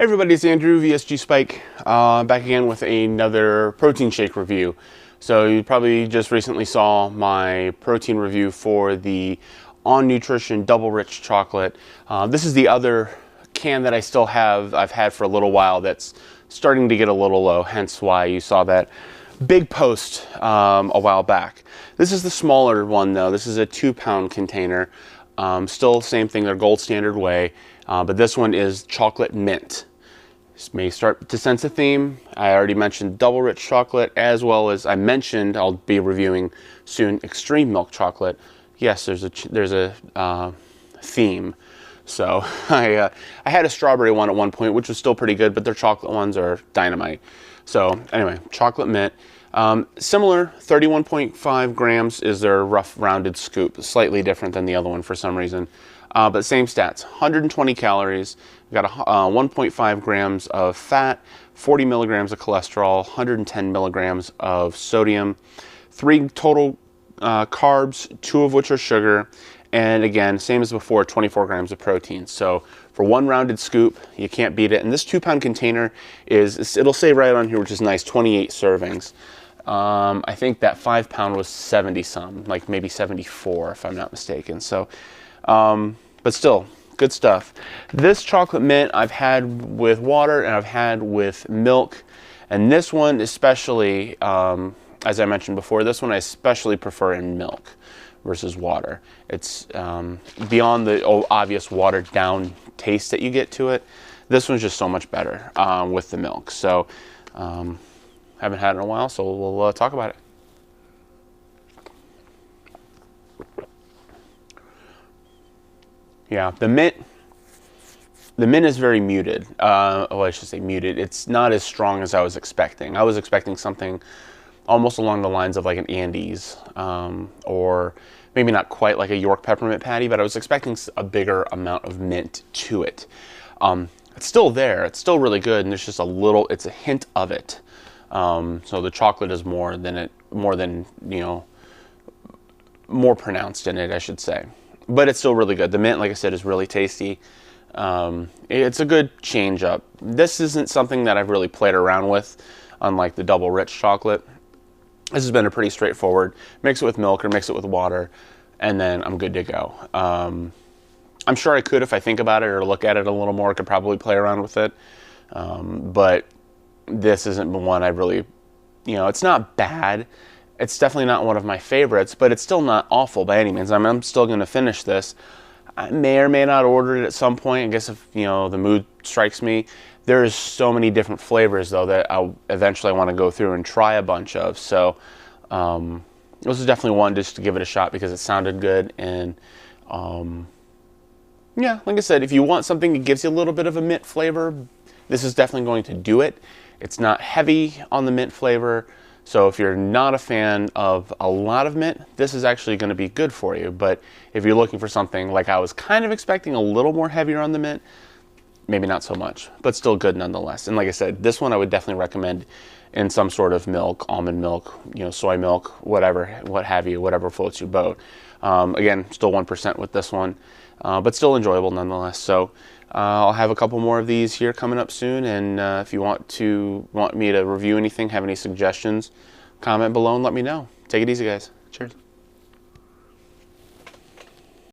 Everybody, it's Andrew, VSG Spike, back again with another protein shake review. So you probably just recently saw my protein review for the On Nutrition Double Rich Chocolate. This is the other can that I still have, I've had for a little while, that's starting to get a little low, hence why you saw that big post a while back. This is the smaller one though. This is a 2-pound container. Still same thing, they're gold standard Whey, but this one is chocolate mint. This may start to sense a theme. I already mentioned double rich chocolate, as well as I mentioned I'll be reviewing soon extreme milk chocolate. Yes, there's a theme. So I had a strawberry one at one point, which was still pretty good, but their chocolate ones are dynamite. So anyway, chocolate mint. Similar, 31.5 grams is their rough rounded scoop, slightly different than the other one for some reason. But same stats, 120 calories, we've got 1.5 grams of fat, 40 milligrams of cholesterol, 110 milligrams of sodium, 3 total carbs, 2 of which are sugar, and again, same as before, 24 grams of protein. So for one rounded scoop, you can't beat it. And this 2-pound container it'll say right on here, which is nice, 28 servings. I think that 5-pound was 70 some, like maybe 74 if I'm not mistaken. So, but still, good stuff. This chocolate mint I've had with water and I've had with milk. And this one especially, as I mentioned before, this one I especially prefer in milk versus water. It's beyond the obvious watered down taste that you get to it. This one's just so much better with the milk. So haven't had it in a while, so we'll talk about it. Yeah, the mint is very muted. I should say muted. It's not as strong as I was expecting. I was expecting something almost along the lines of like an Andes, or maybe not quite like a York peppermint patty, but I was expecting a bigger amount of mint to it. It's still there. It's still really good, and there's just it's a hint of it. So the chocolate is more pronounced in it, I should say. But it's still really good. The mint, like I said, is really tasty. It's a good change up. This isn't something that I've really played around with, unlike the double rich chocolate. This has been a pretty straightforward, mix it with milk or mix it with water, and then I'm good to go. I'm sure I could, if I think about it or look at it a little more, I could probably play around with it. But this isn't one I really, it's not bad. It's definitely not one of my favorites, but it's still not awful by any means. I'm still going to finish this. I may or may not order it at some point. I guess if, the mood strikes me. There's so many different flavors, though, that I'll eventually want to go through and try a bunch of. So this is definitely one just to give it a shot because it sounded good. And yeah, like I said, if you want something that gives you a little bit of a mint flavor, this is definitely going to do it. It's not heavy on the mint flavor. So if you're not a fan of a lot of mint, this is actually going to be good for you. But if you're looking for something like I was kind of expecting, a little more heavier on the mint, maybe not so much, but still good nonetheless. And like I said, this one I would definitely recommend in some sort of milk, almond milk, soy milk, whatever, what have you, whatever floats your boat. Again, still 1% with this one, but still enjoyable nonetheless. So I'll have a couple more of these here coming up soon. And if you want me to review anything, have any suggestions, comment below and let me know. Take it easy, guys. Cheers.